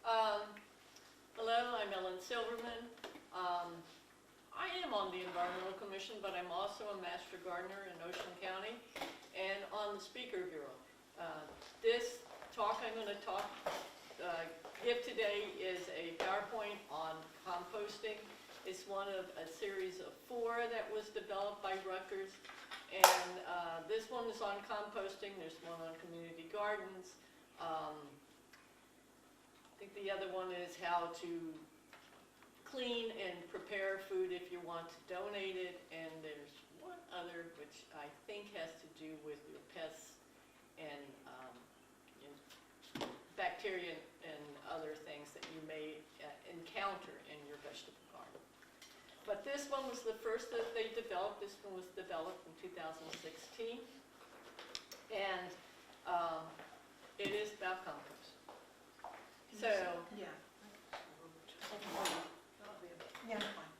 Um, Hello, I'm Ellen Silverman. I am on the Environmental Commission, but I'm also a Master Gardener in Ocean County and on the Speaker Bureau. This talk I'm going to give today is a PowerPoint on composting. It's one of a series of 4 that was developed by Rutgers. And this one is on composting. There's one on community gardens. I think the other one is how to clean and prepare food if you want to donate it. And there's one other which I think has to do with your pests and bacteria and other things that you may encounter in your vegetable garden. But this one was the first that they developed. This one was developed in 2016. And it is about compost. So, yeah. Yeah, fine.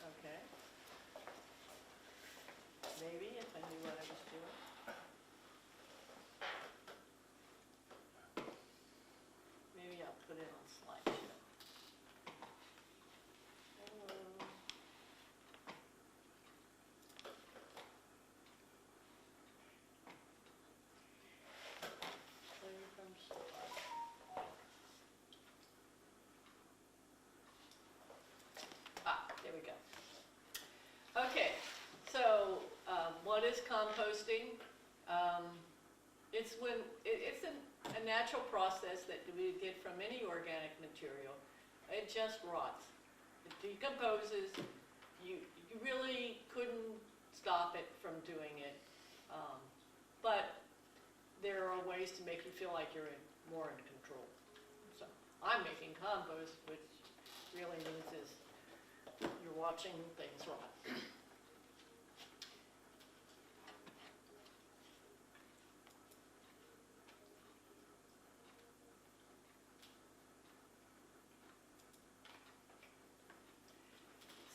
Okay. Maybe if I knew what I was doing. Maybe I'll put it on slideshow. Clear from slide. There we go. Okay, so what is composting? It's a natural process that we get from any organic material. It just rots. It decomposes. You really couldn't stop it from doing it, but there are ways to make you feel like you're more in control. So I'm making compost, which really means is you're watching things rot.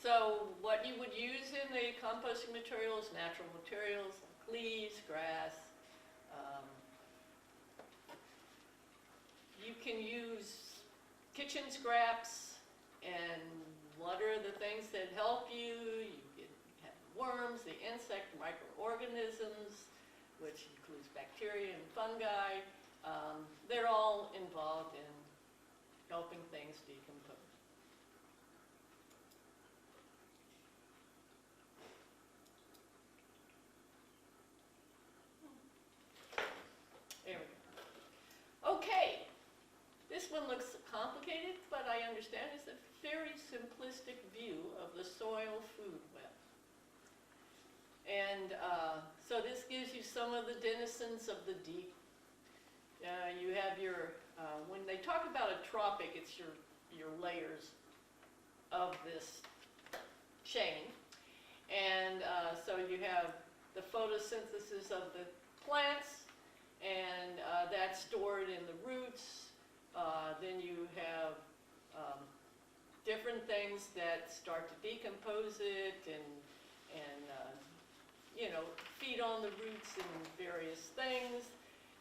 So what you would use in the composting materials, natural materials, like leaves, grass. You can use kitchen scraps, and what are the things that help you? You have worms, the insect microorganisms, which includes bacteria and fungi. They're all involved in helping things decompose. There we go. Okay, this one looks complicated, but I understand it's a very simplistic view of the soil food web. And so this gives you some of the denizens of the deep. You have your, when they talk about a tropic, it's your layers of this chain. And so you have the photosynthesis of the plants, and that's stored in the roots. Then you have different things that start to decompose it and feed on the roots and various things.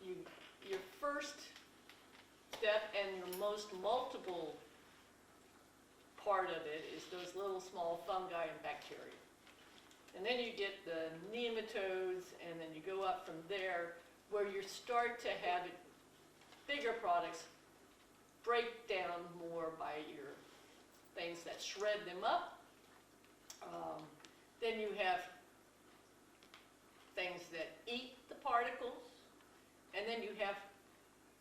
Your first step and your most multiple part of it is those little small fungi and bacteria. And then you get the nematodes, and then you go up from there where you start to have it, bigger products break down more by your things that shred them up. Then you have things that eat the particles, and then you have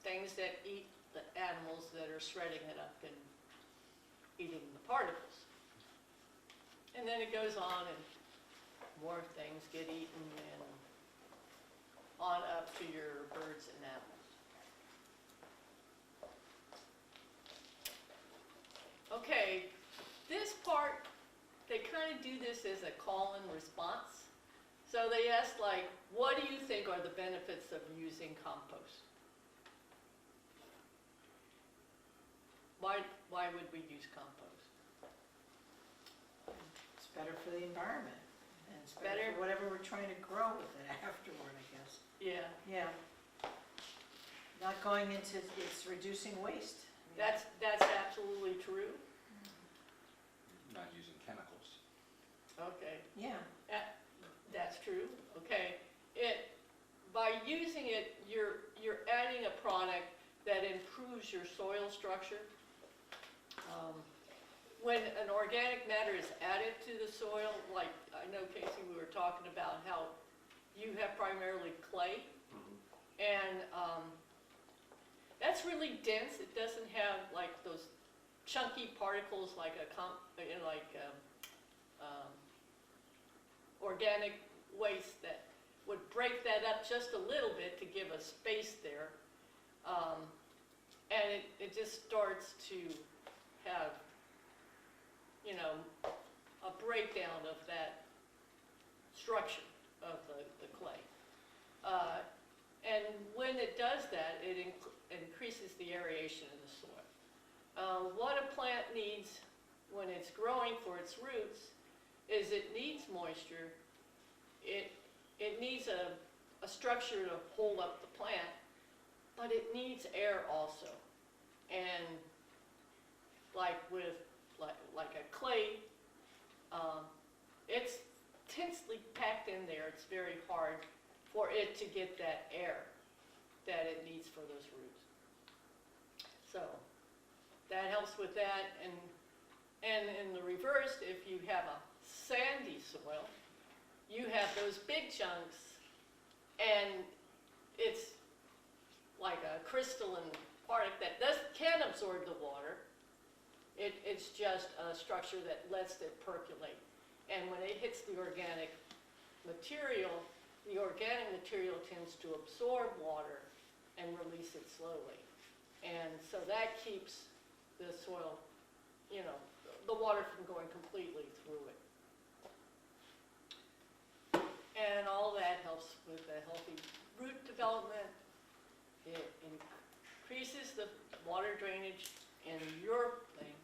things that eat the animals that are shredding it up and eating the particles. And then it goes on, and more things get eaten, and on up to your birds and animals. Okay, this part, they kind of do this as a call and response. So they ask, like, what do you think are the benefits of using compost? Why would we use compost? environment. And it's better Better- for whatever we're trying to grow with it afterward, I guess. Yeah, Yeah. Not going into, it's reducing waste. that's absolutely true. Not using chemicals. Okay, Yeah, that's true, okay. By using it, you're adding a product that improves your soil structure. When an organic matter is added to the soil, like I know, Casey, we were talking about how you have primarily clay, and that's really dense. It doesn't have like those chunky particles like organic waste that would break that up just a little bit to give a space there, and it just starts to have, you know, a breakdown of that structure of the clay. And when it does that, it increases the aeration in the soil. What a plant needs when it's growing for its roots is it needs moisture. It needs a structure to hold up the plant, but it needs air also. And like with like a clay, it's tensely packed in there. It's very hard for it to get that air that it needs for those roots. So that helps with that. And in the reverse, if you have a sandy soil, you have those big chunks, and it's like a crystalline product that can absorb the water. It's just a structure that lets it percolate. And when it hits the organic material tends to absorb water and release it slowly. And so that keeps the soil, you know, the water from going completely through it. And all that helps with a healthy root development. It increases the water drainage in your thing,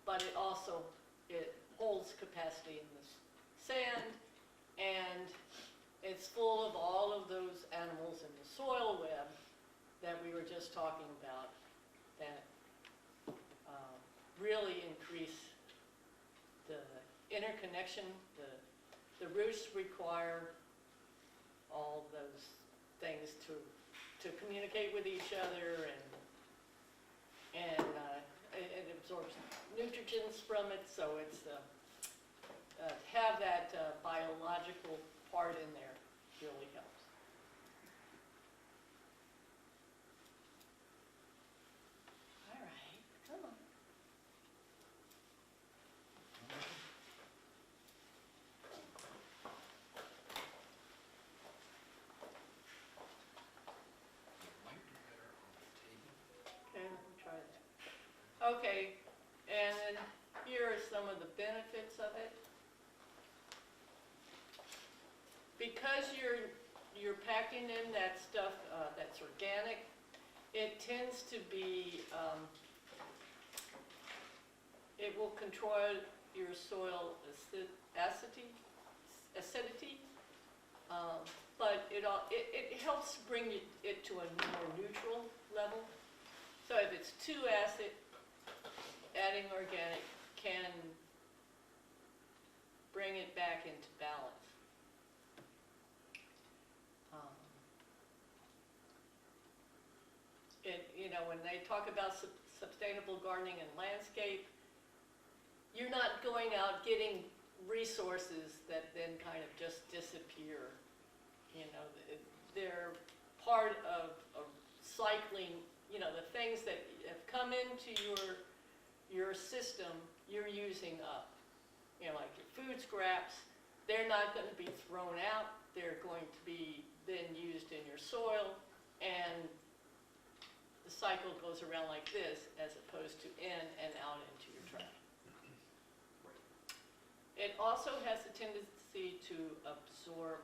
but it also holds capacity in the sand, and it's full of all of those animals in the soil web that we were just talking about that really increase the interconnection. The roots require all those things to communicate with each other, and it absorbs nutrients from it, so it's have that biological part in there really helps. All right, come on. It might be better on the table. Okay, let me try that. Okay, and then here are some of the benefits of it. Because you're packing in that stuff that's organic, it tends to be, it will control your soil acidity, but it helps bring it to a more neutral level. So if it's too acid, adding organic can bring it back into balance. You know, when they talk about sustainable gardening and landscape, you're not going out getting resources that then kind of just disappear. You know, they're part of cycling, you know, the things that have come into your system, you're using up. You know, like your food scraps, they're not going to be thrown out. They're going to be then used in your soil, and the cycle goes around like this as opposed to in and out into your trash. It also has a tendency to absorb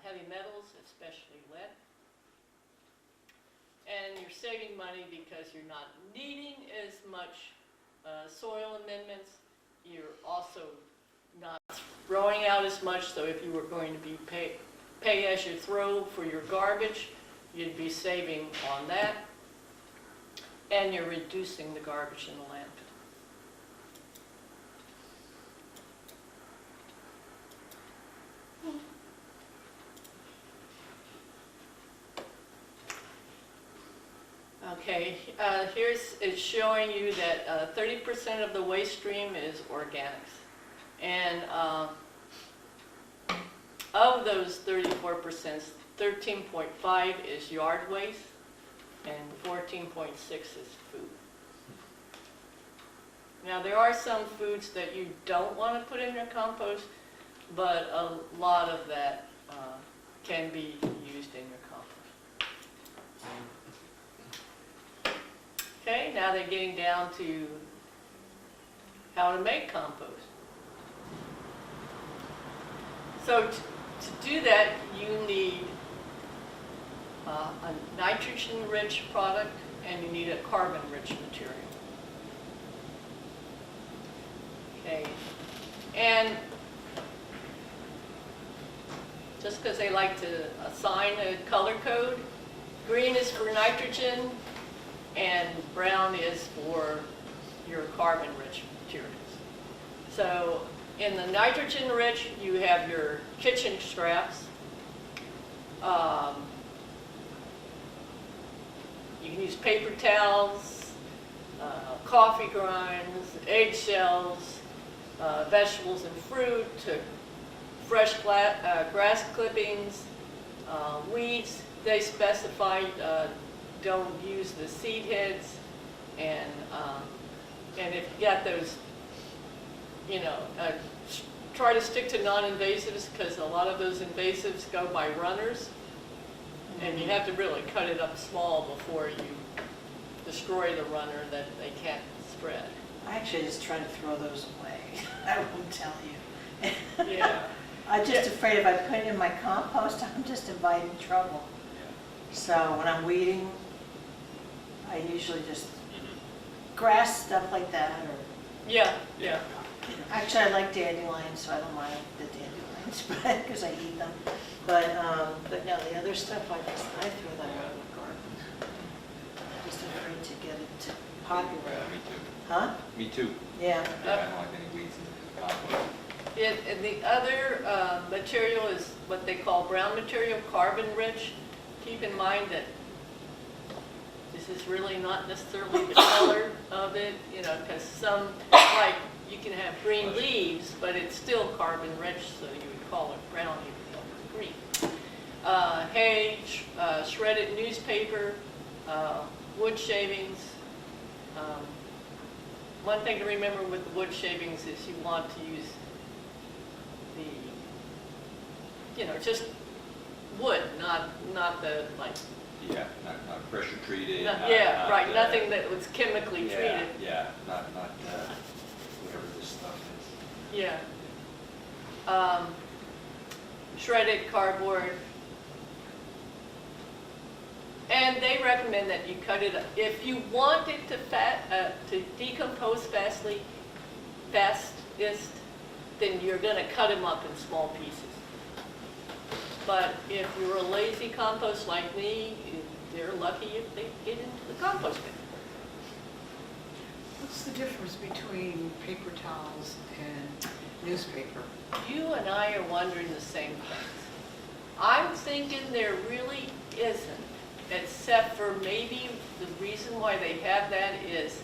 heavy metals, especially lead. And you're saving money because you're not needing as much soil amendments. You're also not growing out as much, so if you were going to be pay as you throw for your garbage, you'd be saving on that, and you're reducing the garbage in the landfill. Okay, it's showing you that 30% of the waste stream is organics. And of those 34%, 13.5 is yard waste and 14.6 is food. Now, there are some foods that you don't want to put in your compost, but a lot of that can be used in your compost. Okay, now they're getting down to how to make compost. So to do that, you need a nitrogen-rich product and you need a carbon-rich material. Okay, and just because they like to assign a color code, green is for nitrogen and brown is for your carbon-rich materials. So in the nitrogen-rich, you have your kitchen scraps. You can use paper towels, coffee grinds, eggshells, vegetables and fruit, fresh grass clippings, weeds. They specify don't use the seed heads, and if you got those, try to stick to non-invasives because a lot of those invasives go by runners, and you have to really cut it up small before you destroy the runner that they can't spread. I actually just try to throw those away. I won't tell you. Yeah. I'm just afraid if I put it in my compost, I'm just inviting trouble. So when I'm weeding, I usually just grass, stuff like that, or Yeah, yeah. actually I like dandelions, so I don't mind the dandelions, but because I eat them. But no, the other stuff I throw that out in the garden. I'm just afraid to get it popular. Yeah, me too. Huh? Me too. Yeah. Yeah, I don't like any weeds in the compost. And the other material is what they call brown material, carbon-rich. Keep in mind that this is really not necessarily the color of it, because some, like, you can have green leaves, but it's still carbon-rich, so you would call it brown even though it's green. Hay, shredded newspaper, wood shavings. One thing to remember with the wood shavings is you want to use just wood, not the, like... Yeah, not pressure treated. Right, nothing that was chemically treated. Yeah, not whatever this stuff is. Yeah. Shredded cardboard. And they recommend that you cut it up. If you want it to decompose fastest, then you're going to cut them up in small pieces. But if you're a lazy compost like me, they're lucky if they get into the compost bin. What's the difference between paper towels and newspaper? You and I are wondering the same things. I'm thinking there really isn't, except for maybe the reason why they have that is,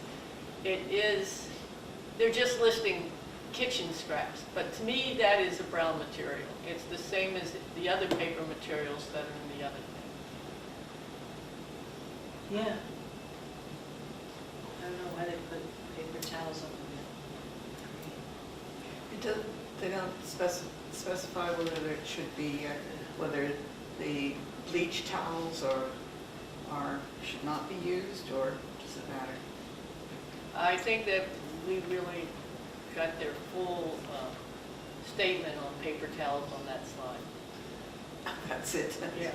they're just listing kitchen scraps. But to me, that is a brown material. It's the same as the other paper materials that are in the other thing. Yeah. I don't know why they put paper towels on them. They don't specify whether it should be, whether the bleach towels should not be used, or does it matter? I think that we really got their full statement on paper towels on that slide. That's it. Yeah.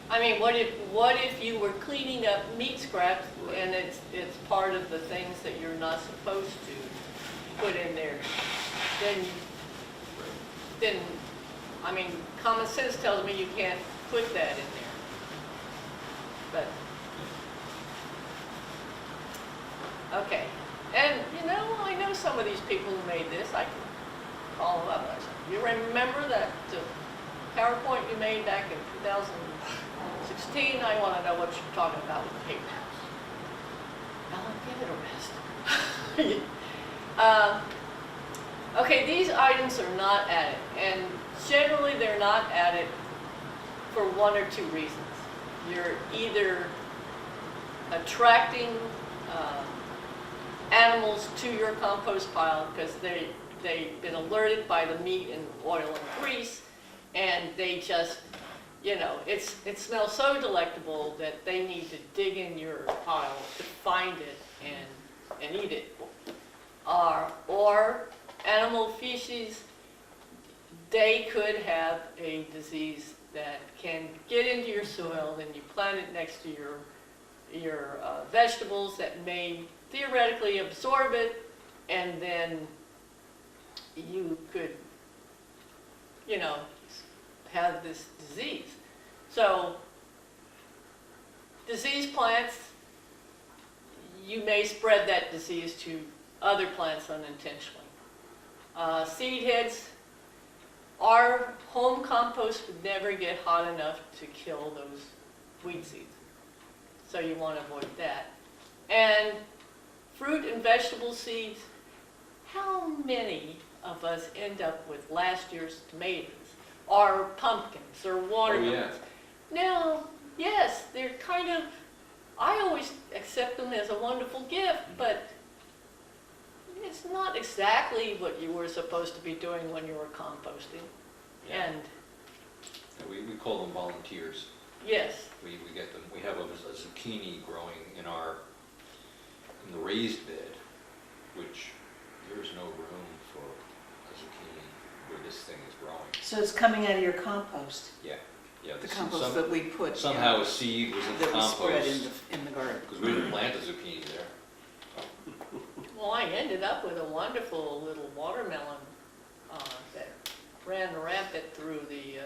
I mean, what if you were cleaning up meat scraps and it's part of the things that you're not supposed to put in there? Then then, I mean, common sense tells me you can't put that in there. But, okay. And, you know, I know some of these people who made this. I can call them up. I said, you remember that PowerPoint you made back in 2016? I want to know what you're talking about with the paper house. Ellen, give it a rest. Okay, these items are not added, and generally they're not added for one or two reasons. You're either attracting animals to your compost pile because they've been alerted by the meat and oil and grease, and they just, you know, it smells so delectable that they need to dig in your pile to find it and eat it. Or animal feces, they could have a disease that can get into your soil, and you plant it next to your vegetables that may theoretically absorb it, and then you could, you know, have this disease. So, disease plants, you may spread that disease to other plants unintentionally. Seed heads, our home compost would never get hot enough to kill those weed seeds. So you want to avoid that. And fruit and vegetable seeds, how many of us end up with last year's tomatoes or pumpkins or watermelons? Oh, yeah. Now, yes, they're kind of, I always accept them as a wonderful gift, but it's not exactly what you were supposed to be doing when you were composting. Yeah. And We call them volunteers. yes, We get them. We have a zucchini growing in the raised bed, which there's no room for a zucchini where this thing is growing. So it's coming out of your compost. Yeah. The compost that we put. Somehow a seed was in the that we spread compost. in the garden. Because we didn't plant a zucchini there. well, I ended up with a wonderful little watermelon that ran rampant through the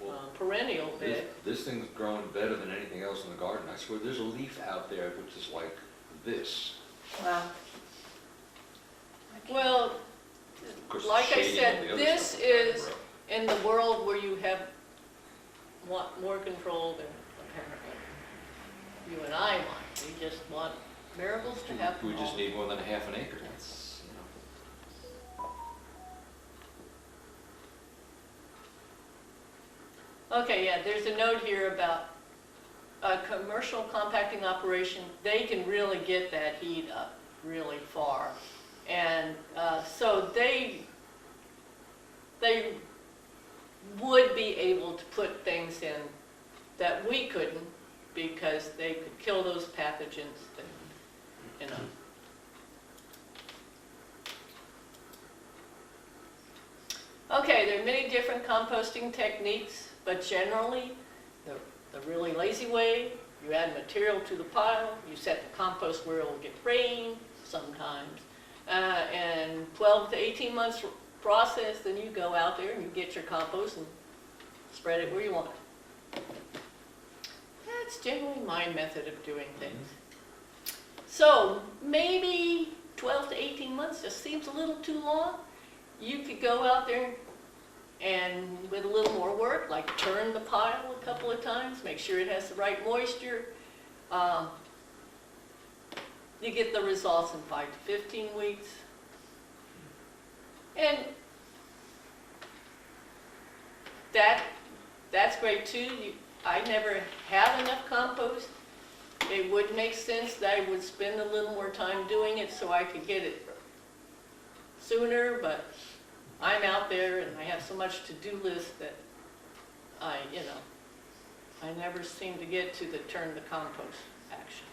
Well, perennial bed. This thing's growing better than anything else in the garden. I swear, there's a leaf out there which is like this. Wow. Well, Of course, it's like I shading said, all the other this stuff that's is grow. in the world where you want more control than apparently you and I want. We just want miracles to happen. We just all. need more than a half an acre. That's, you know. Okay, yeah, there's a note here about a commercial compacting operation. They can really get that heat up really far. And so they would be able to put things in that we couldn't because they could kill those pathogens that, you know. Okay, there are many different composting techniques, but generally, the really lazy way, you add material to the pile, you set the compost where it will get rain sometimes, and 12 to 18 months process, then you go out there and you get your compost and spread it where you want it. That's generally my method of doing things. So maybe 12 to 18 months just seems a little too long. You could go out there and with a little more work, like turn the pile a couple of times, make sure it has the right moisture. You get the results in 5 to 15 weeks. And that's great too. I never have enough compost. It would make sense that I would spend a little more time doing it so I could get it sooner, but I'm out there and I have so much to-do list that I never seem to get to the turn the compost action.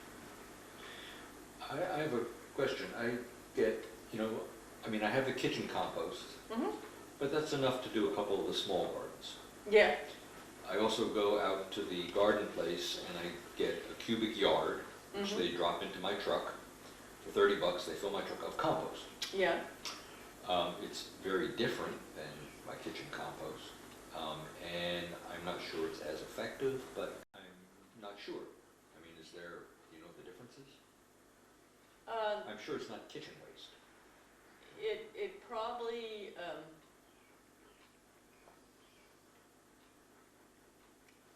I have a question. I get, I have the kitchen compost, but that's enough to do a couple of the small gardens. Yeah. I also go out to the garden place and I get a cubic yard, which they drop into my truck. For $30, they fill my truck of compost. Yeah. It's very different than my kitchen compost. And I'm not sure it's as effective, but I'm not sure. I mean, is there, do you know what the difference is? I'm sure it's not kitchen waste. It probably,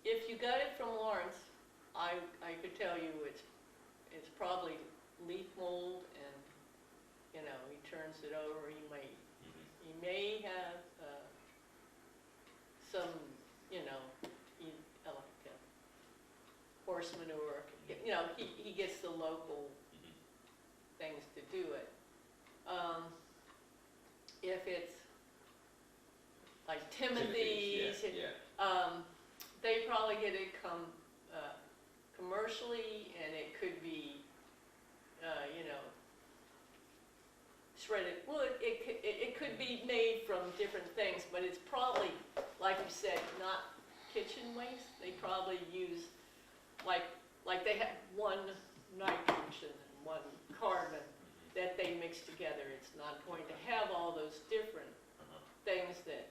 if you got it from Lawrence, I could tell you it's probably leaf mold, and, you know, he turns it over, he may have some, you know, like horse manure, you know, he gets the local things to do it. If it's like Timothy's, Yeah. they probably get it commercially, and it could be, you know, shredded wood. It could be made from different things, but it's probably, like you said, not kitchen waste. They probably use, like they have one nitrogen and one carbon that they mix together. It's not going to have all those different things that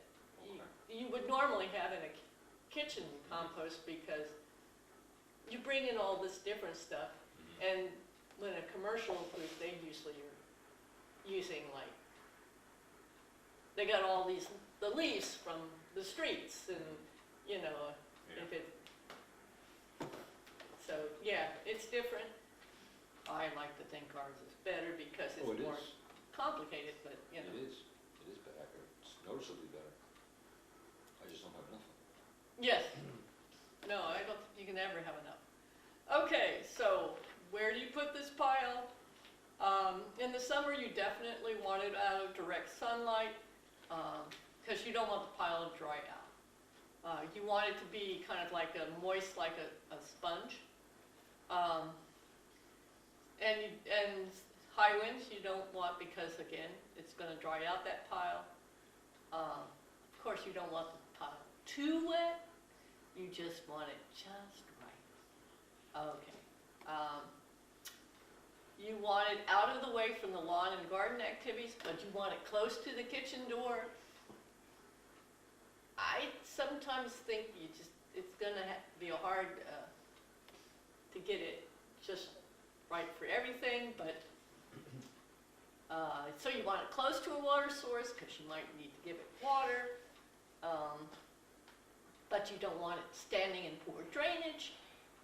you would normally have in a kitchen compost, because you bring in all this different stuff, and when a commercial group, they usually are using, like, they got all the leaves from the streets, and, you know, if it, so, yeah, it's different. I like to think ours is better because it's Oh, it more is. complicated, but, you know. It is better, it's noticeably better. I just don't have enough of it. Yes. No, I don't think you can ever have enough. Okay, so where do you put this pile? In the summer, you definitely want it out of direct sunlight, because you don't want the pile to dry out. You want it to be kind of like moist, like a sponge. And high winds you don't want, because again, it's going to dry out that pile. Of course, you don't want the pile too wet. You just want it just right. Okay. You want it out of the way from the lawn and garden activities, but you want it close to the kitchen door. I sometimes think it's going to be hard to get it just right for everything, but so you want it close to a water source, because you might need to give it water, but you don't want it standing in poor drainage,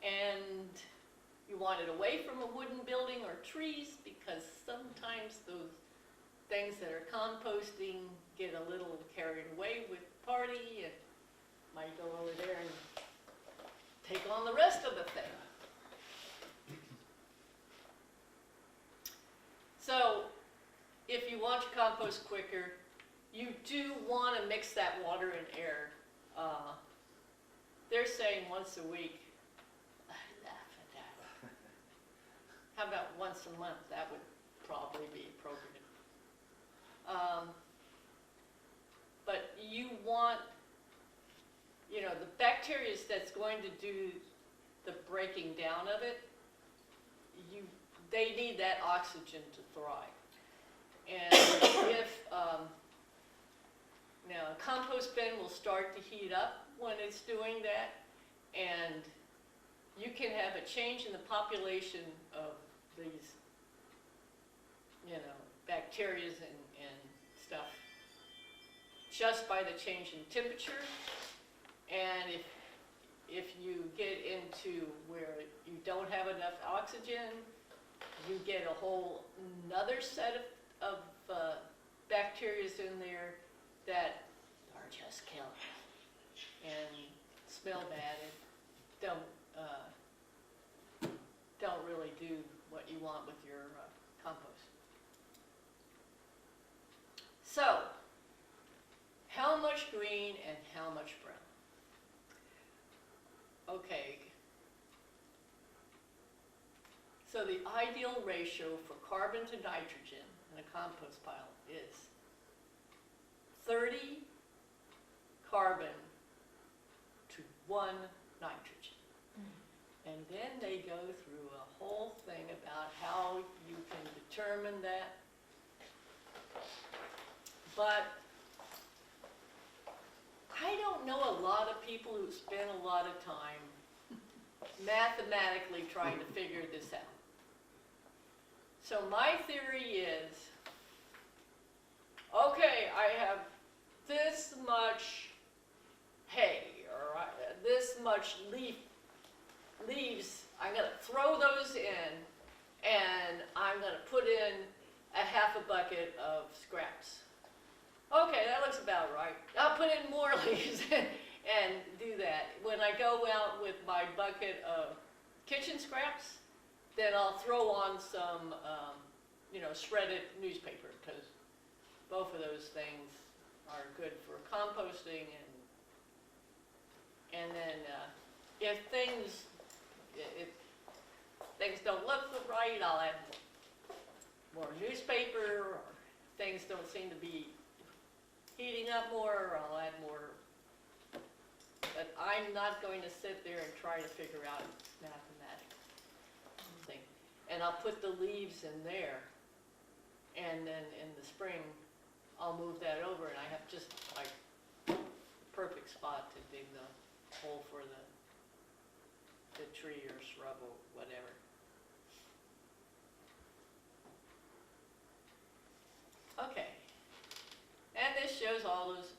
and you want it away from a wooden building or trees, because sometimes those things that are composting get a little carried away with the party and might go over there and take on the rest of the thing. So, if you want your compost quicker, you do want to mix that water and air. They're saying once a week. I laugh at that. How about once a month? That would probably be appropriate. But you want, you know, the bacteria that's going to do the breaking down of it, they need that oxygen to thrive. And if, now a compost bin will start to heat up when it's doing that, and you can have a change in the population of these, you know, bacteria and stuff just by the change in temperature. And if you get into where you don't have enough oxygen, you get a whole another set of bacteria in there that are just killing and smell bad and don't really do what you want with your compost. So, how much green and how much brown? Okay. So the ideal ratio for carbon to nitrogen in a compost pile is 30 carbon to 1 nitrogen. And then they go through a whole thing about how you can determine that. But people who spend a lot of time mathematically trying to figure this out. So my theory is, okay, I have this much hay, or this much leaves, I'm gonna throw those in, and I'm gonna put in a half a bucket of scraps. Okay, that looks about right. I'll put in more leaves and do that. When I go out with my bucket of kitchen scraps, then I'll throw on some, shredded newspaper, because both of those things are good for composting, and then if things don't look right, I'll add more newspaper, or things don't seem to be heating up more, I'll add more. But I'm not going to sit there and try to figure out mathematics thing. And I'll put the leaves in there, and then in the spring, I'll move that over, and I have just like the perfect spot to dig the hole for the tree or shrub or whatever. Okay. And this shows all those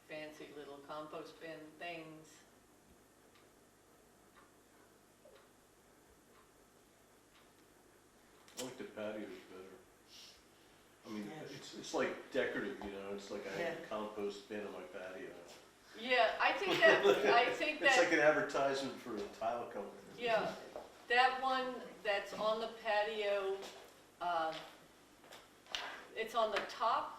fancy little compost bin things. I like the patios better. I mean, Yeah. it's like decorative, it's like I have Yeah. a compost bin on my patio. Yeah, I think that, It's like an advertisement for a tile company. yeah, that one that's on the patio, it's on the top,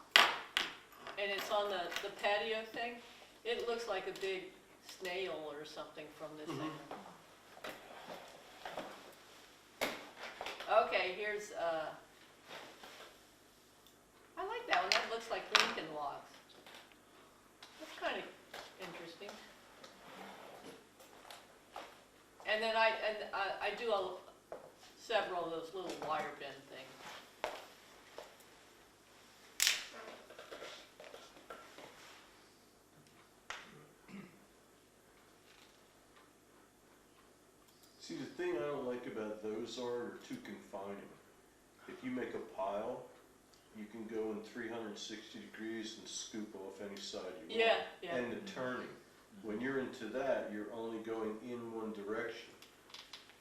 and it's on the patio thing. It looks like a big snail or something from this thing. Okay, here's, I like that one. That looks like Lincoln logs. That's kind of interesting. And then I do several of those little wire bin things. See, the thing I don't like about those are too confining. If you make a pile, you can go in 360 degrees and scoop off any side you want. Yeah. And the turning. When you're into that, you're only going in one direction.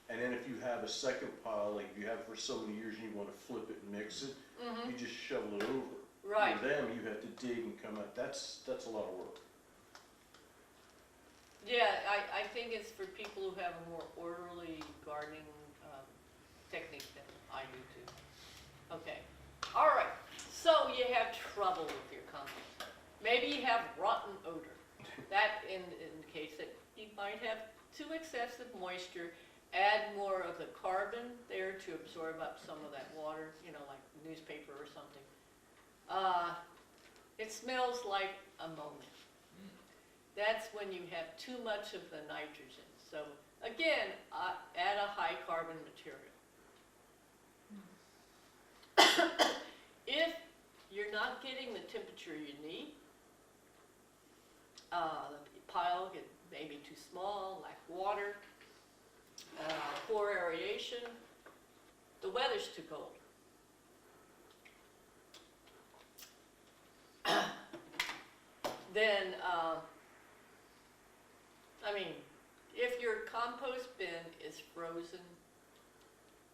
And then if you have a second pile, like you have for so many years, and you want to flip it and mix it, you just shovel it over. Right. For them, you have to dig and come out. That's a lot of work. Yeah, I think it's for people who have a more orderly gardening technique than I do too. Okay, all right, so you have trouble with your compost. Maybe you have rotten odor. That indicates that you might have too excessive moisture. Add more of the carbon there to absorb up some of that water, like newspaper or something. It smells like ammonia. That's when you have too much of the nitrogen. So again, add a high carbon material. If you're not getting the temperature you need, the pile may be too small, lack water, poor aeration, the weather's too cold. Then, if your compost bin is frozen,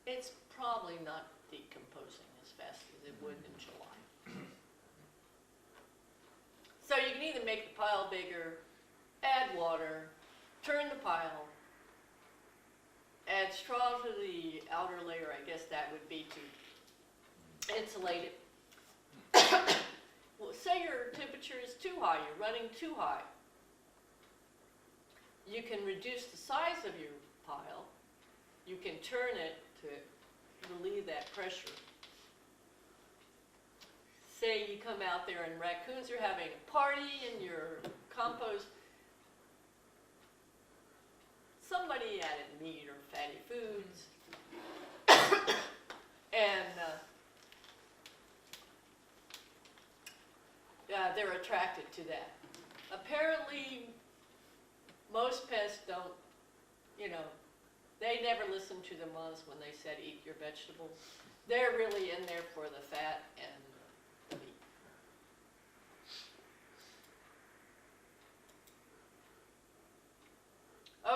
it's probably not decomposing as fast as it would in July. So you can either make the pile bigger, add water, turn the pile, add straw to the outer layer. I guess that would be to insulate it. Well, say your temperature is too high, you're running too high. You can reduce the size of your pile. You can turn it to relieve that pressure. Say you come out there and raccoons are having a party in your compost. Somebody added meat or fatty foods. And they're attracted to that. Apparently, most pests don't, you know, they never listen to the moths when they said eat your vegetables. They're really in there for the fat and the meat.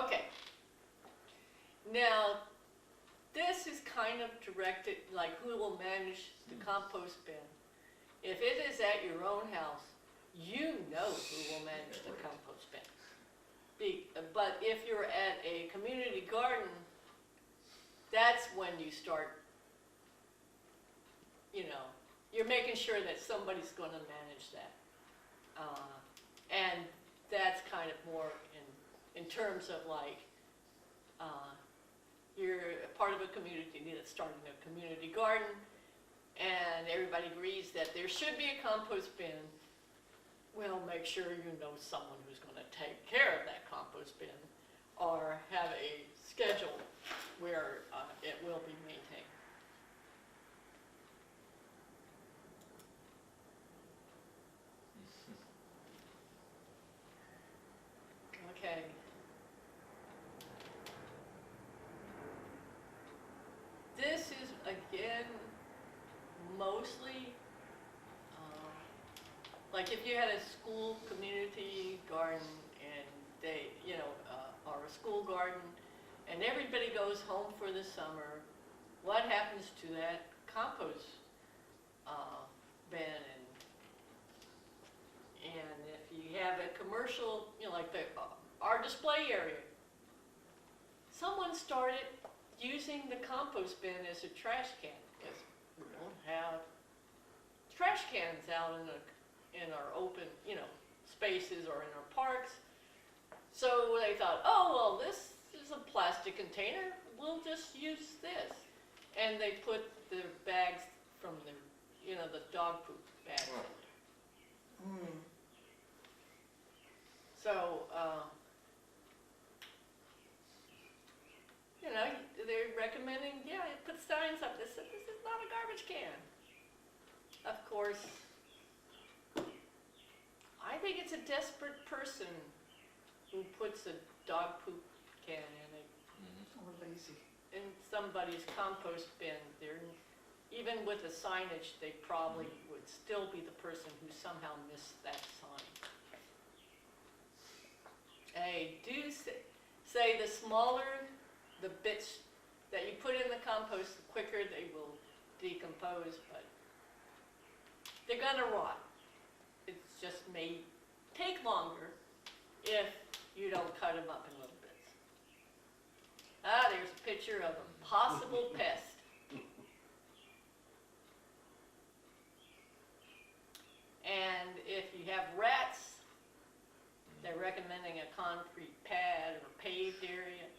Okay. Now, this is kind of directed, like who will manage the compost bin. If it is at your own house, you know who will manage the compost bin. But if you're at a community garden, that's when you start, you know, you're making sure that somebody's going to manage that. And that's kind of more in terms of like, you're a part of a community that's starting a community garden, and everybody agrees that there should be a compost bin. Well, make sure you know someone who's going to take care of that compost bin, or have a schedule where it will be maintained. Okay. This is, again, mostly, like if you had a school community garden and they, you know, or a school garden, and everybody goes home for the summer, what happens to that compost bin? And if you have a commercial, you know, like our display area, someone started using the compost bin as a trash can, because we don't have trash cans out in our open, you know, spaces or in our parks. So they thought, oh, well, this is a plastic container, we'll just use this. And they put the bags from the, you know, the dog poop bags. So, you know, they're recommending, yeah, put signs up that said, this is not a garbage can. Of course, I think it's a desperate person who puts a dog poop can Or lazy. in somebody's compost bin. Even with the signage, they probably would still be the person who somehow missed that sign. I do say the smaller the bits that you put in the compost, the quicker they will decompose, but they're gonna rot. It just may take longer if you don't cut them up in little bits. Ah, there's a picture of a possible pest. And if you have rats, they're recommending a concrete pad or paved area.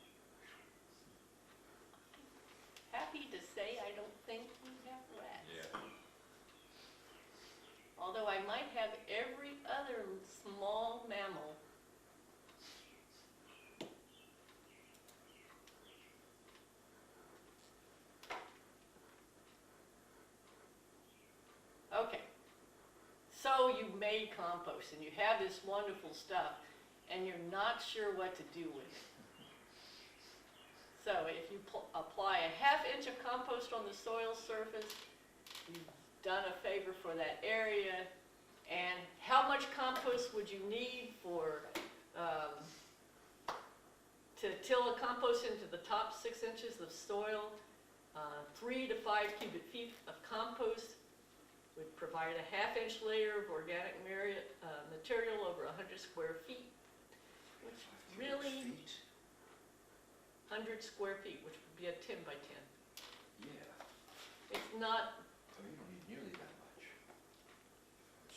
Happy to say I don't think we have rats. Yeah. Although I might have every other small mammal. Okay. So you made compost and you have this wonderful stuff and you're not sure what to do with it. So if you apply a ½ inch of compost on the soil surface, you've done a favor for that area. And how much compost would you need for to till a compost into the top 6 inches of soil? 3 to 5 cubic feet of compost would provide a ½ inch layer of organic material over 100 square feet, which really 100 square feet, which would be a 10 by 10. Yeah. It's not, So you don't need nearly that much.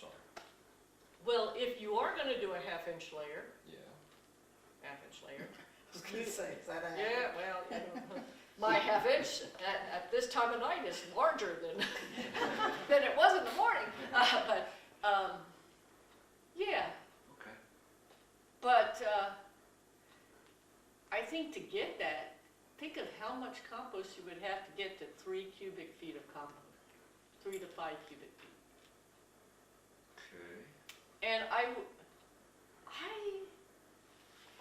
Sorry. well, if you are going to do a ½ inch layer, Yeah. ½ inch layer. I was gonna say, is that a? Yeah, well, you know, my ½ inch at this time of night is larger than than it was in the morning. Yeah, Okay. but I think to get that, think of how much compost you would have to get to 3 cubic feet of compost, 3 to 5 cubic feet. Okay. And I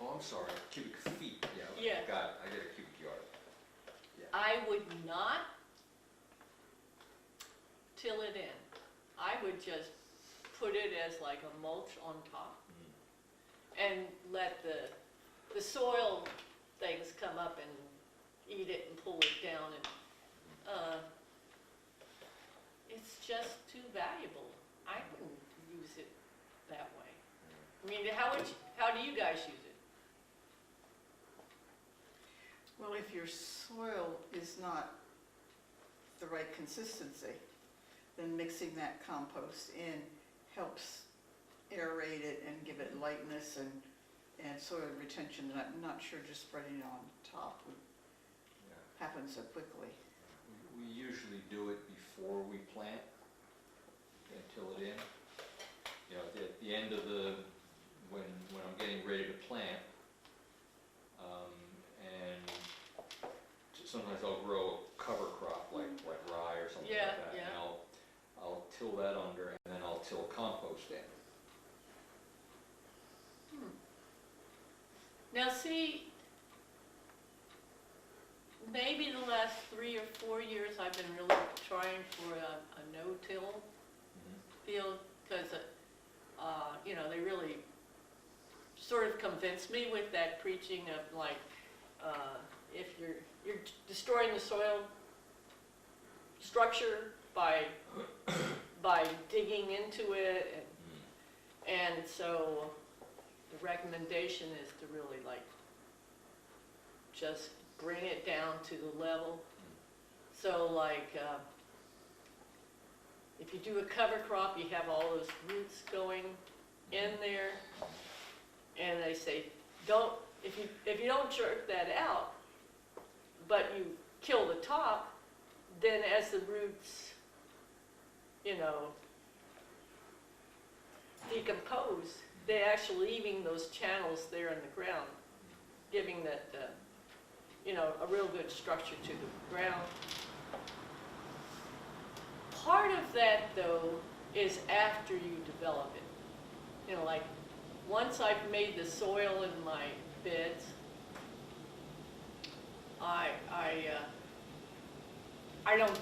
Oh, I'm sorry, cubic feet, yeah. Yeah. Got it, I get a cubic yard. I would not till it in. I would just put it as like a mulch on top and let the soil things come up and eat it and pull it down, and it's just too valuable. I wouldn't use it that way. I mean, how do you guys use it? Well, if your soil is not the right consistency, then mixing that compost in helps aerate it and give it lightness and soil retention. And I'm not sure just spreading it on top would Yeah. happen so quickly. We usually do it before we plant and till it in. You know, at the end of when I'm getting ready to plant, and sometimes I'll grow a cover crop like rye or something Yeah, like that. yeah. And I'll till that under, and then I'll till compost in. Now see, maybe the last 3 or 4 years I've been really trying for a no-till field, because they really sort of convinced me with that preaching of like, if you're destroying the soil structure by digging into it, and so the recommendation is to really like just bring it down to the level. So like, if you do a cover crop, you have all those roots going in there, and they say, if you don't jerk that out, but you kill the top, then as the roots, decompose, they're actually leaving those channels there in the ground, giving that, a real good structure to the ground. Part of that, though, is after you develop it. Like, once I've made the soil in my beds, I don't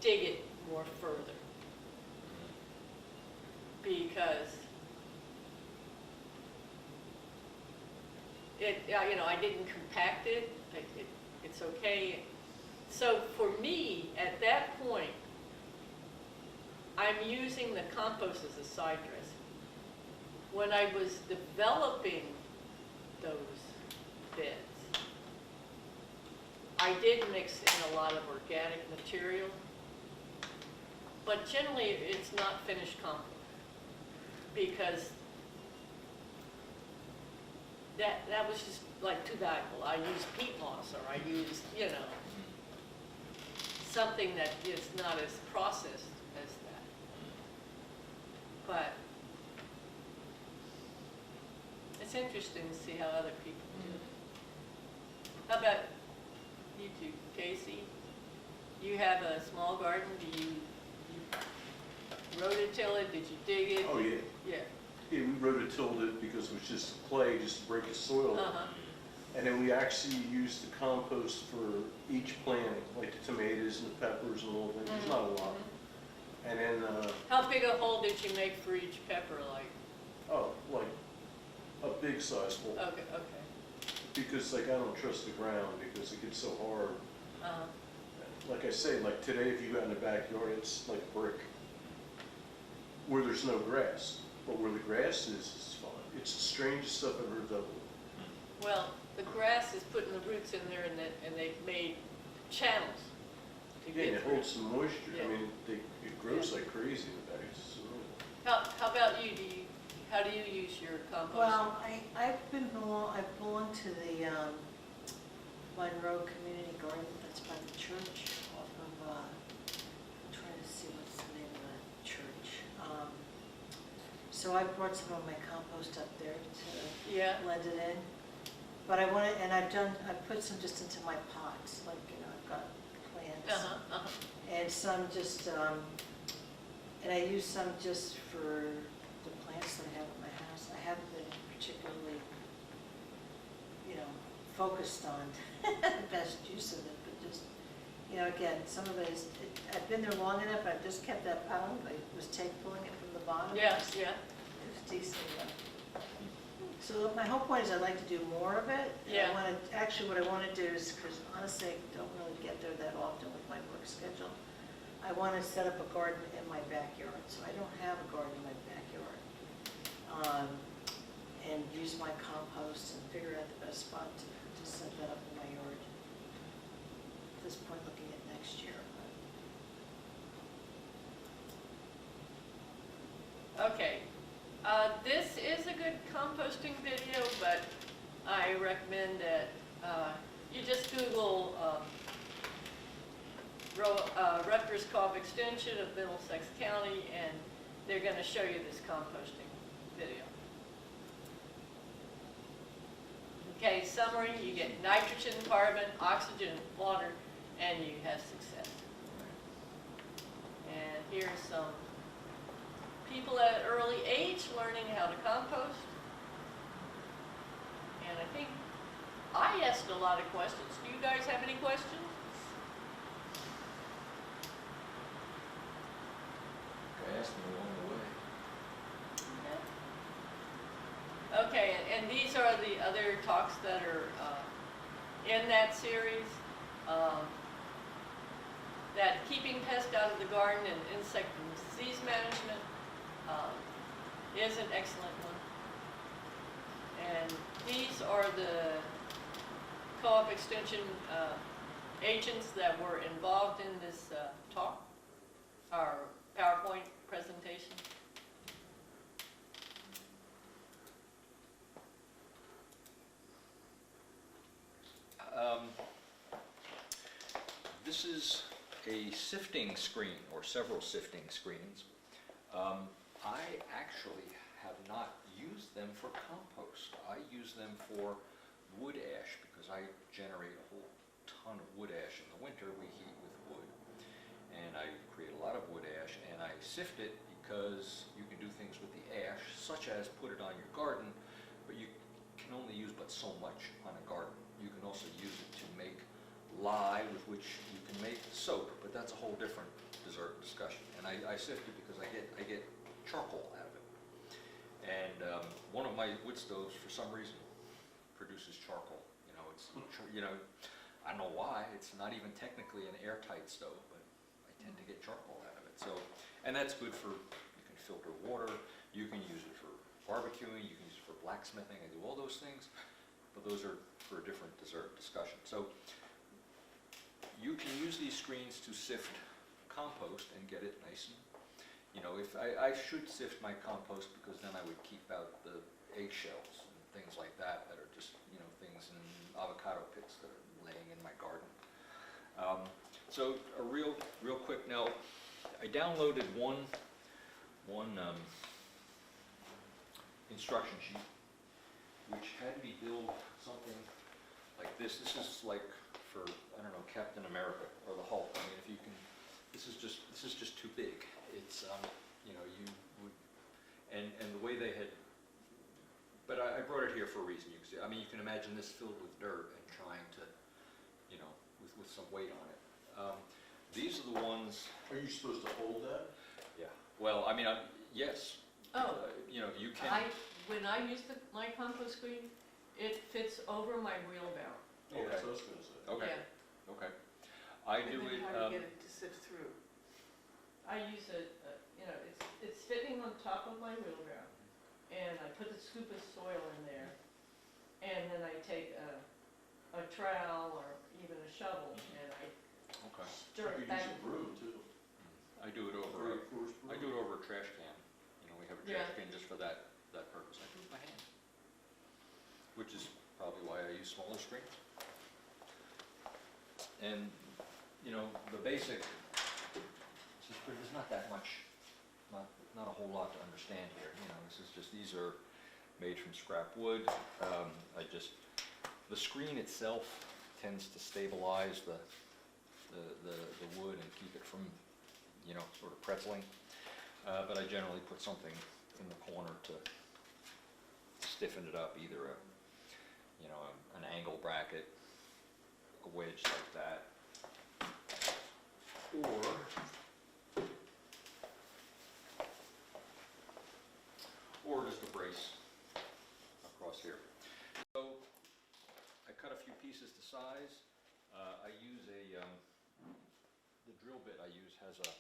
dig it more further, because I didn't compact it. It's okay. So for me, at that point, I'm using the compost as a side dressing. When I was developing those beds, I did mix in a lot of organic material, but generally it's not finished compost, because that was just like too valuable. I used peat moss, or I used, something that is not as processed as that. But it's interesting to see how other people do it. How about you two, Casey? You have a small garden. Do you rototill it? Did you dig it? Oh, yeah. Yeah. Yeah, we rototilled it because it was just clay, just to break the soil up. Uh-huh. And then we actually used the compost for each planting, like the tomatoes and the peppers and all that. There's not a lot. And then, How big a hole did you make for each pepper, like? like a big size hole. Okay, okay. Because like I don't trust the ground because it gets so hard. Uh-huh. Like I say, like today if you go in the backyard, it's like brick. Where there's no grass. But where the grass is, it's fine. It's the strangest stuff I've ever done. Well, the grass is putting the roots in there, and they've made channels to Yeah, and get it through. holds some moisture. Yeah. I mean, it grows like crazy in the back. It's unreal. How about you? How do you use your compost? Well, I belong to the Monroe Community Garden that's by the church off of, I'm trying to see what's the name of that church. So I brought some of my compost up there to Yeah. blend it in. But I put some just into my pots, like, I've got plants. Uh-huh, uh-huh. And some just, and I use some just for the plants that I have at my house. I haven't been particularly focused on the best use of it, but just, you know, again, some of it is, I've been there long enough, I've just kept that pile, I was pulling it from the bottom. Yes, yeah, It's decent enough. So my whole point is I'd like to do more of it. And Yeah. I want to, actually what I want to do is, because honestly, I don't really get there that often with my work schedule, I want to set up a garden in my backyard. So I don't have a garden in my backyard. And use my compost and figure out the best spot to set that up in my yard. At this point, looking at next year. okay. This is a good composting video, but I recommend that you just Google Rutgers Cove Extension of Middlesex County, and they're going to show you this composting video. Okay, summary, you get nitrogen, carbon, oxygen, water, and you have success. And here's some people at an early age learning how to compost. And I think I asked a lot of questions. Do you guys have any questions? I asked them along the way. Okay, and these are the other talks that are in that series. That keeping pests out of the garden and insect and disease management is an excellent one. And these are the co-op extension agents that were involved in this talk, our PowerPoint presentation. This is a sifting screen, or several sifting screens. I actually have not used them for compost. I use them for wood ash, because I generate a whole ton of wood ash in the winter. We heat with wood, and I create a lot of wood ash, and I sift it because you can do things with the ash, such as put it on your garden, but you can only use but so much on a garden. You can also use it to make lye, with which you can make soap, but that's a whole different dessert discussion. And I sift it because I get charcoal out of it. And one of my wood stoves, for some reason, produces charcoal. You know, it's I don't know why. It's not even technically an airtight stove, but I tend to get charcoal out of it. So, and that's good for, you can filter water. You can use it for barbecuing. You can use it for blacksmithing. I do all those things, but those are for a different dessert discussion. So you can use these screens to sift compost and get it nice and, you know, if I should sift my compost, because then I would keep out the eggshells and things like that that are just, you know, things in avocado pits that are laying in my garden. So a real quick, now I downloaded one instruction sheet, which had me build something like this. This is like for, I don't know, Captain America or the Hulk. I mean, if you can, this is just too big. It's, you know, you would, and the way they had, but I brought it here for a reason. You can see, I mean, you can imagine this filled with dirt and trying to, you know, with some weight on it. These are the ones. Are you supposed to hold that? Yeah. Well, I mean, yes. Oh. You know, you can. When I use my compost screen, it fits over my wheelbarrow. Yeah, that's what I was gonna say. Okay. Yeah. Okay. I do And it. then how do you get it to sift through? I use it, you know, it's fitting on top of my wheelbarrow, and I put a scoop of soil in there, and then I take a trowel or even a shovel, and I Okay. stir You it could back. use a broom too. I do it over. Very coarse broom. I do it over a trash can. You know, we have a trash Yeah. can just for that purpose. I do it by hand, which is probably why I use smaller screens. And you know, the basic. There's not that much, not a whole lot to understand here. You know, this is just, these are made from scrap wood. The screen itself tends to stabilize the wood and keep it from, you know, sort of pretzeling. But I generally put something in the corner to stiffen it up, either you know, an angle bracket, a wedge like that. Or just a brace across here. So I cut a few pieces to size. I use the drill bit I use has a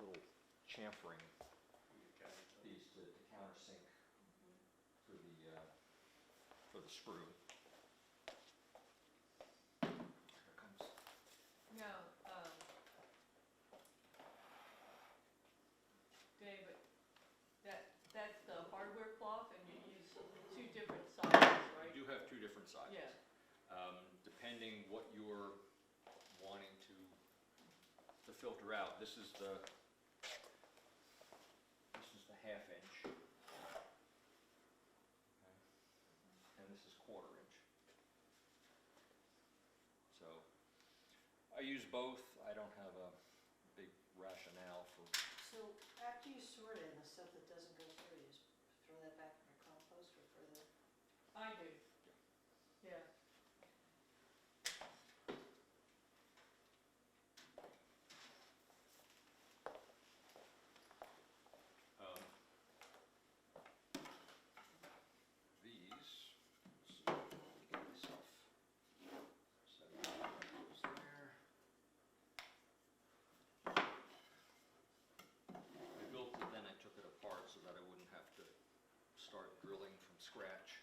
little chamfering piece to countersink for the screw. Here it comes. Now, David, that's the hardware cloth, and you use two different sizes, right? I do have two different sizes. Yeah. Depending what you're wanting to filter out, this is the half inch. Okay. And this is quarter inch. So I use both. I don't have a big rationale for. So after you sort it and the stuff that doesn't go through, you just throw that back in your compost or further? I do. Yeah. These, let's see, get myself set up those there. I built it, then I took it apart so that I wouldn't have to start drilling from scratch.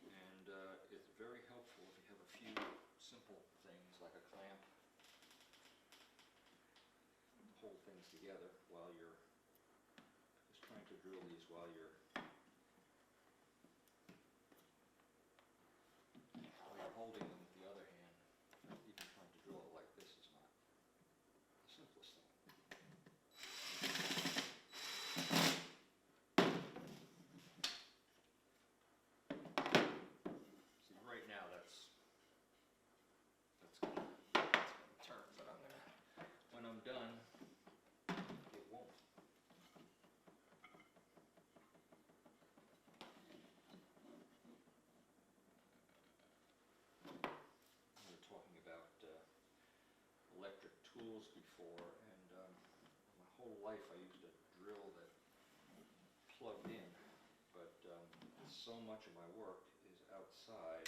And it's very helpful if you have a few simple things like a clamp. Hold things together while you're just trying to drill these while you're holding them with the other hand. Even trying to drill it like this is not the simplest thing. See, right now that's gonna turn, but when I'm done, it won't. We were talking about electric tools before, and my whole life I used a drill that plugged in, but so much of my work is outside.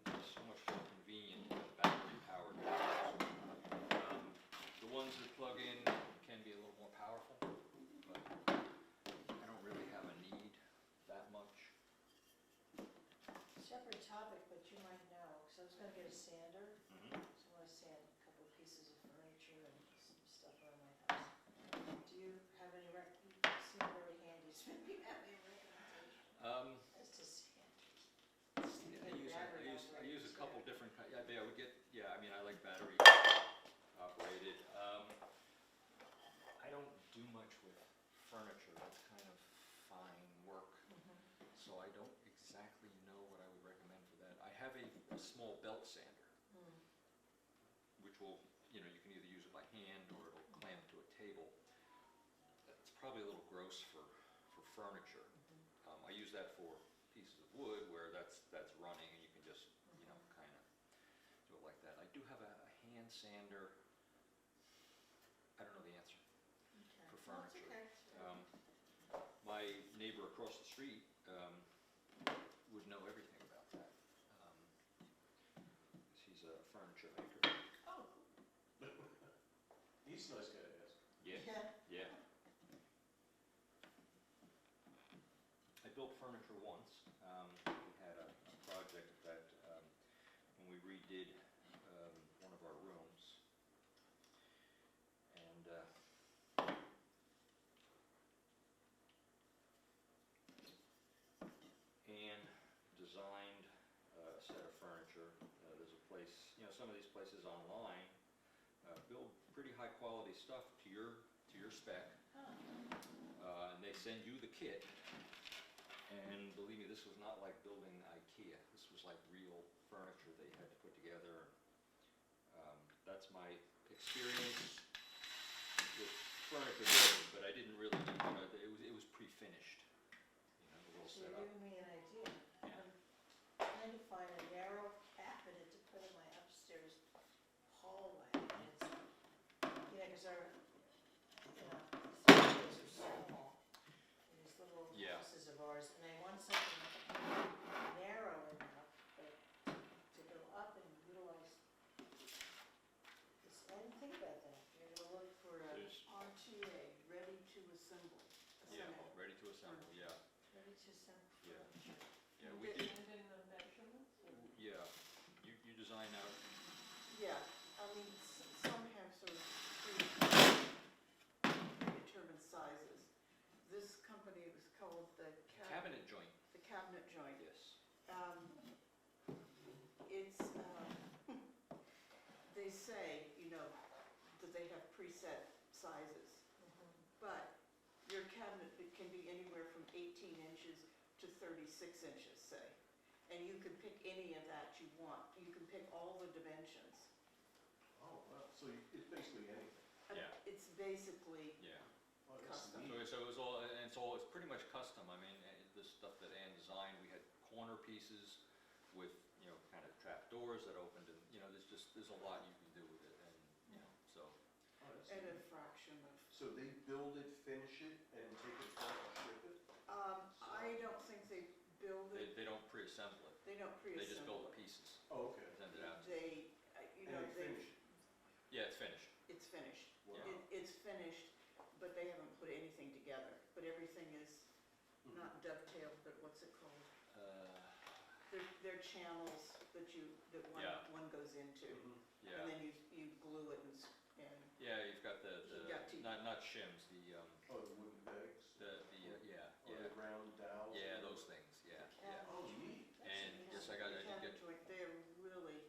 It's so much more convenient to have battery-powered tools. The ones that plug in can be a little more powerful, but I don't really have a need that much. Separate topic, but you might know, because I was gonna get a sander, Mm-hmm. so I wanna sand a couple of pieces of furniture and some stuff around my house. Do you have any you seem very handy, so maybe you have any recommendation as to sand? I use a couple different kinds. Yeah, I would get. Yeah, I mean, I like battery operated. I don't do much with furniture. That's kind of fine work. So I don't exactly know what I would recommend for that. I have a small belt sander, which will, you can either use it by hand or it'll clamp to a table. It's probably a little gross for furniture. I use that for pieces of wood where that's running and you can just, kind of do it like that. I do have a hand sander. I don't know the answer for furniture. My neighbor across the street would know everything about that. He's a furniture maker. Oh, He's a nice guy to ask. Yeah. I built furniture once. We had a project that when we redid one of our rooms, and Anne designed a set of furniture. There's a place, some of these places online build pretty high quality stuff to your spec, and they send you the kit. And believe me, this was not like building IKEA. This was like real furniture they had to put together. That's my experience with furniture building, but I didn't really, it was pre-finished, the little So you're setup. giving me an idea. Yeah. I'm trying to find a narrow cabinet to put in my upstairs hallway. And it's, because our, these windows are small, in these little Yeah. houses of ours, and I want something narrow enough, but to go up and utilize this. I didn't think about that. You're gonna look for a There's, RTA, ready to assemble. yeah, ready to assemble, yeah. ready to send Yeah. furniture. Yeah, we did, And in the measurements? yeah, you design out, Yeah, I mean, some have sort of predetermined sizes. This company was called the cabinet joint, the cabinet joint. yes. It's, they say, that they have preset sizes, but your cabinet can be anywhere from 18 inches to 36 inches, say. And you can pick any of that you want. You can pick all the dimensions. Oh, wow, so it's basically anything. Yeah. It's basically, Yeah. Oh, that's Custom. neat. So it was it's pretty much custom. I mean, the stuff that Ann designed, we had corner pieces with, kind of trap doors that opened and, there's a lot you can do with it and, so. Oh, that's at a neat. fraction of. So they build it, finish it, and take it apart and ship it? I don't think they build it, They don't pre-assemble it. they don't They pre-assemble just build the it. pieces, Oh, okay. send it out. They, And they finish it? Yeah, it's finished. it's finished. Wow. It's finished, but they haven't put anything together. But everything is Mhm. not dovetailed, but what's it called? Uh, They're channels that Yeah. one goes into. Mhm. yeah. And then you glue it and Yeah, you've got You've got to- not shims, Oh, the wooden pegs? yeah, Or the round dowels? yeah, those things, yeah, yeah. Oh, neat. And the yes, I did cabinet get, joint, they're really,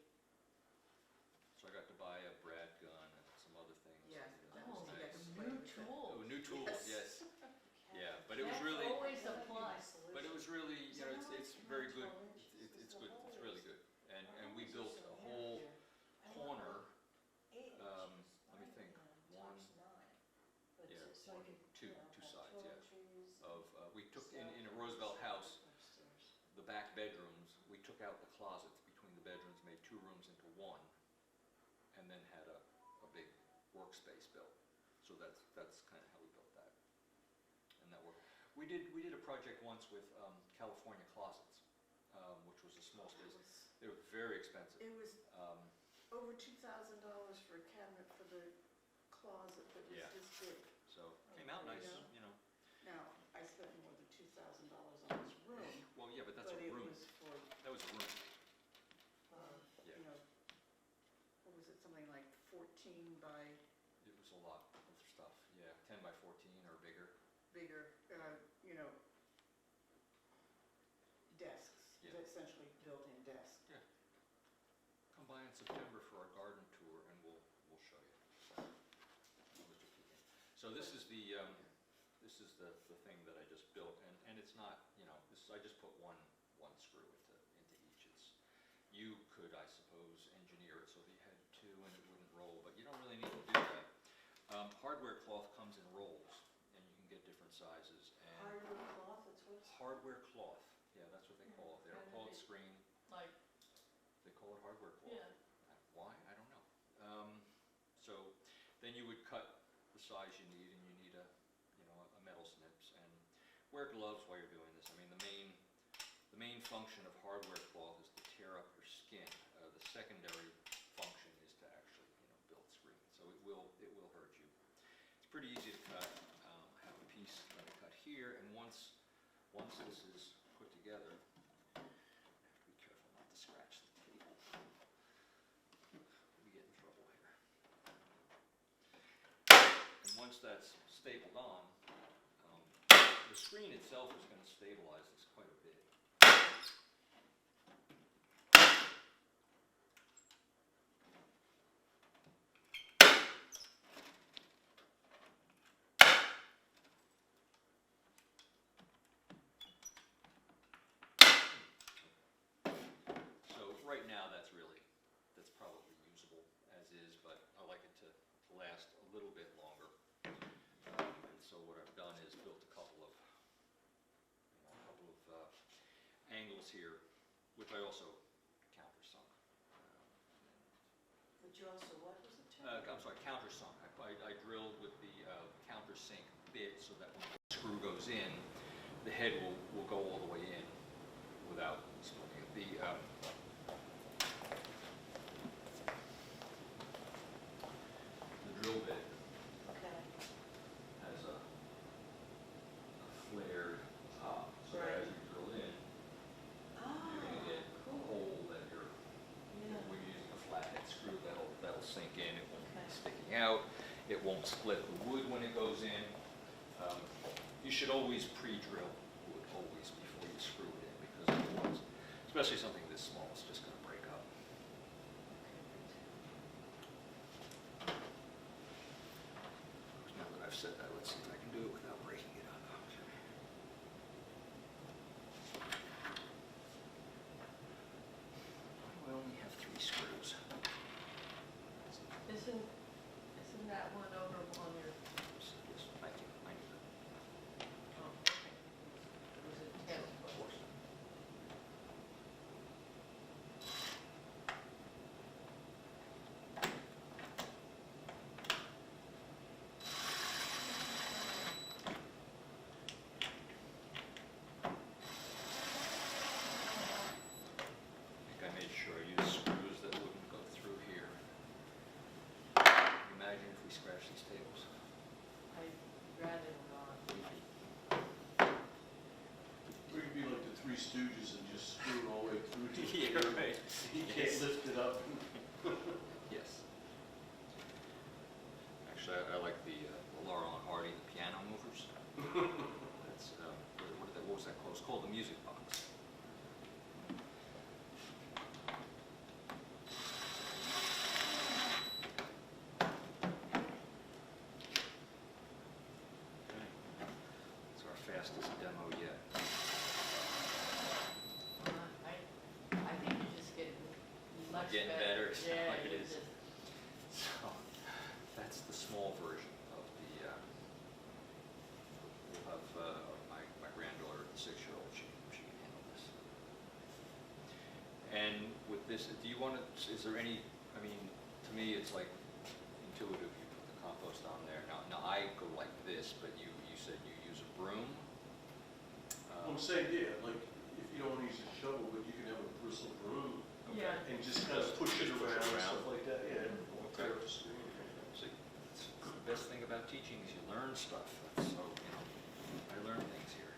so I got to buy a brad gun and some other things. Yeah, That Oh, was you got to nice. play new with it. tools. Oh, new tools, yes. Yeah, but it was That's really, always a plus. but it was really, it's very good, it's good, it's really good. And we built a whole corner, let me think, one, yeah, two sides, yeah. We took, in a Roosevelt house, the back bedrooms, we took out the closets between the bedrooms, made 2 rooms into one, and then had a big workspace built. So that's kind of how we built that. And that worked. We did a project once with California Closets, which was a small space. They were very expensive. It was Um, over $2,000 for a cabinet for the closet that was Yeah. this big. So came out nice, Yeah. Now, I spent more than $2,000 on this room, Well, yeah, but that's but a it room. was for, That was a room. Yeah. What was it, something like 14 by It was a lot of stuff. Yeah, 10 by 14 or bigger. bigger, desks, Yeah. essentially built-in desks. Come by in September for our garden tour, and we'll show you. Mr. Pekin. So this is the thing that I just built, and it's not, I just put one screw into each. You could, I suppose, engineer it so that you had 2 and it wouldn't roll, but you don't really need to do that. Hardware cloth comes in rolls, and you can get different sizes. And Hardwood cloth, that's what's. hardware cloth, yeah, that's what they call it. They don't And call it it- screen, Like, they call it hardware cloth. yeah, Why? I don't know. So then you would cut the size you need, and you need a metal snips, and wear gloves while you're doing this. I mean, the main function of hardware cloth is to tear up your skin. The secondary function is to actually, build screen. So it will hurt you. It's pretty easy to cut. I have a piece that I cut here, and once this is put together, I have to be careful not to scratch the table. We get in trouble here. And once that's stapled on, the screen itself is going to stabilize this quite a bit. So right now that's probably usable as is, but I like it to here, which I also countersunk. But you also, what was the term? I'm sorry, countersunk. I drilled with the countersink bit so that when the screw goes in, the head will go all the way in without splitting it. The drill bit Okay, has a flared top, so that as you drill in, you're going to get a cool, hole that you're, yeah, when you're using a flathead screw, that'll sink in, it won't be Okay. sticking out, it won't split the wood when it goes in. You should always pre-drill wood, always, before you screw it in, because otherwise, especially something this small, it's just going to break up. Now that I've said that, let's see if I can do it without breaking it up. Okay. We only have 3 screws. Isn't that one over on your, Yes, thank you. I need it. oh, okay. Was it 10 Of foot? course. I think I made sure I used screws that wouldn't go through here. Imagine if we scratched these tables. I'd rather not. Or you'd be like the Three Stooges and just screw it all the way through to the Yeah, table. right. You can't Yes. lift it up. Yes. Actually, I like the Laurel and Hardy, the piano movers. That's, what was that called? It's called the music box. Okay. It's our fastest demo yet. I think you just get much better. Getting better, it's not Yeah, like it you is. just- So, that's the small version of the, we'll have my granddaughter, the 6-year-old, she can handle this. And with this, do you want to, is there any, I mean, to me, it's like intuitive, you put the compost on there. Now I go like this, but you said you use a broom? I'm saying, yeah, like, if you don't want to use a shovel, but you can have a bristle broom Yeah. and just kind of push it around and stuff like that, yeah. Okay. Tear up the screen. See, it's the best thing about teaching is you learn stuff. That's so, I learn things here.